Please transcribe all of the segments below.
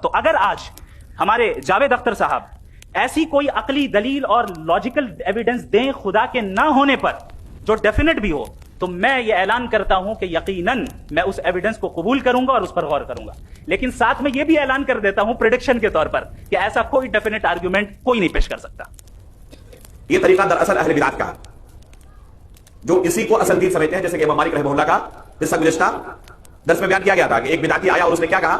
تو اگر آج ہمارے جاوید اختر صاحب ایسی کوئی عقلی دلیل اور لاجیکل ایویڈنس دیں خدا کے نہ ہونے پر جو ڈیفینیٹ بھی ہو، تو میں یہ اعلان کرتا ہوں کہ یقیناً میں اس ایویڈنس کو قبول کروں گا اور اس پر غور کروں گا، لیکن ساتھ میں یہ بھی اعلان کر دیتا ہوں پریڈکشن کے طور پر کہ ایسا کوئی ڈیفینیٹ آرگیومنٹ کوئی نہیں پیش کر سکتا۔ یہ طریقہ دراصل اہل بدعت کا جو اسی کو اصل دین سمجھتے ہیں، جیسے کہ امام مالک رحمہ اللہ کا جس کا گزشتہ درس میں بیان کیا گیا تھا کہ ایک بدعتی آیا اور اس نے کیا کہا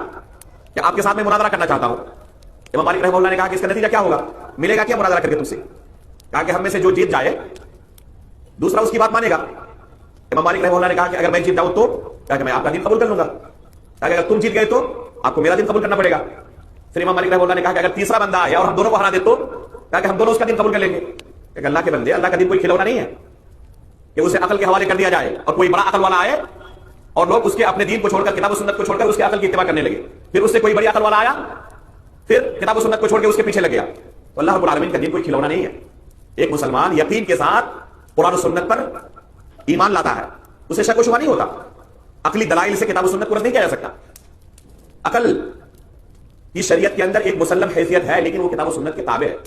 کہ آپ کے ساتھ میں مناظرہ کرنا چاہتا ہوں۔ امام مالک رحمہ اللہ نے کہا کہ اس کا نتیجہ کیا ہوگا، ملے گا کیا مناظرہ کر کے تم سے؟ کہا کہ ہم میں سے جو جیت جائے دوسرا اس کی بات مانے گا۔ امام مالک رحمہ اللہ نے کہا کہ اگر میں جیت جاؤں تو کہا کہ میں آپ کا دین قبول کر لوں گا، کہا کہ اگر تم جیت گئے تو آپ کو میرا دین قبول کرنا پڑے گا۔ پھر امام مالک رحمہ اللہ نے کہا کہ اگر تیسرا بندہ آیا اور ہم دونوں کو ہرا دے تو کہا کہ ہم دونوں اس کا دین قبول کر لیں گے۔ کہ اللہ کے بندے، اللہ کا دین کوئی کھلونا نہیں ہے کہ اسے عقل کے حوالے کر دیا جائے اور کوئی بڑا عقل والا آئے اور لوگ اس کے اپنے دین کو چھوڑ کر، کتاب و سنت کو چھوڑ کر اس کے عقل کی اتباع کرنے لگے۔ پھر اس سے کوئی بڑی عقل والا آیا، پھر کتاب و سنت کو چھوڑ کے اس کے پیچھے لگ گیا۔ تو اللہ رب العالمین کا دین کوئی کھلونا نہیں ہے۔ ایک مسلمان یقین کے ساتھ قرآن و سنت پر ایمان لاتا ہے، اسے شک و شبہ نہیں ہوتا۔ عقلی دلائل سے کتاب و سنت کو رد نہیں کیا جا سکتا۔ عقل کی شریعت کے اندر ایک مسلم حیثیت ہے، لیکن وہ کتاب و سنت کے تابع ہے۔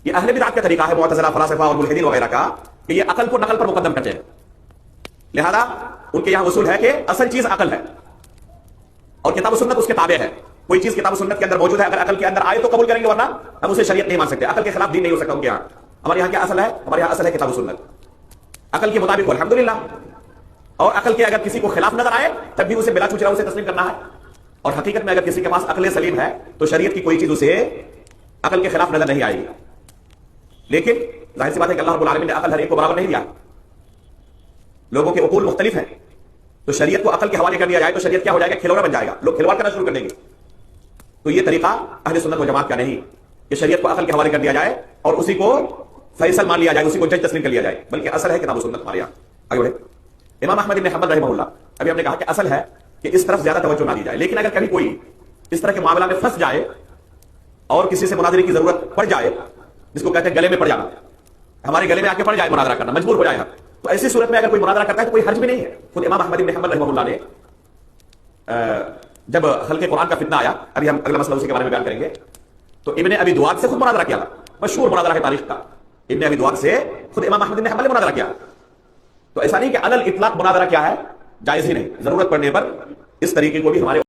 یہ اہل بدعت کا طریقہ ہے، معتزلہ، فلاسفہ اور ملحدین وغیرہ کا، کہ یہ عقل کو نقل پر مقدم کرتے ہیں۔ لہذا ان کے یہاں اصول ہے کہ اصل چیز عقل ہے اور کتاب و سنت اس کے تابع ہے۔ کوئی چیز کتاب و سنت کے اندر موجود ہے، اگر عقل کے اندر آئے تو قبول کریں گے، ورنہ ہم اسے شریعت نہیں مان سکتے۔ عقل کے خلاف دین نہیں ہو سکتا ان کے یہاں۔ ہمارے یہاں کیا اصل ہے؟ ہمارے یہاں اصل ہے کتاب و سنت، عقل کے مطابق الحمدللہ۔ اور عقل کے اگر کسی کو خلاف نظر آئے تب بھی اسے بلا چوچرا اسے تسلیم کرنا ہے۔ اور حقیقت میں اگر کسی کے پاس عقل سلیم ہے تو شریعت کی کوئی چیز اسے عقل کے خلاف نظر نہیں آئے گی۔ لیکن ظاہر سی بات ہے کہ اللہ رب العالمین نے عقل ہر ایک کو برابر نہیں دیا، لوگوں کے عقول مختلف ہیں۔ تو شریعت کو عقل کے حوالے کر دیا جائے تو شریعت کیا ہو جائے گا؟ کھلونا بن جائے گا، لوگ کھلواڑ کرنا شروع کر دیں گے۔ تو یہ طریقہ اہل سنت و جماعت کا نہیں کہ شریعت کو عقل کے حوالے کر دیا جائے اور اسی کو فیصل مان لیا جائے، اسی کو جج تسلیم کر لیا جائے، بلکہ اصل ہے کتاب و سنت ہمارے یہاں۔ آگے بڑھے امام احمد بن حنبل رحمہ اللہ، ابھی ہم نے کہا کہ اصل ہے کہ اس طرف زیادہ توجہ نہ دی جائے، لیکن اگر کبھی کوئی اس طرح کے معاملہ میں پھنس جائے اور کسی سے مناظرے کی ضرورت پڑ جائے، جس کو کہتے ہیں گلے میں پڑ جانا، ہمارے گلے میں آ کے پڑ جائے مناظرہ کرنا، مجبور ہو جائے گا، تو ایسی صورت میں اگر کوئی مناظرہ کرتا ہے تو کوئی حرج بھی نہیں ہے۔ خود امام احمد بن حنبل رحمہ اللہ نے جب خلق قرآن کا فتنہ آیا، ابھی ہم اگلا مسئلہ اسی کے بارے میں بیان کریں گے، تو ابن ابی دعاد سے خود مناظرہ کیا، مشہور مناظرہ ہے تاریخ کا، ابن ابی دعاد سے خود امام احمد بن حنبل نے مناظرہ کیا۔ تو ایسا نہیں کہ علی الاطلاق مناظرہ کیا ہے، جائز ہی نہیں، ضرورت پڑنے پر اس طریقے کو بھی ہمارے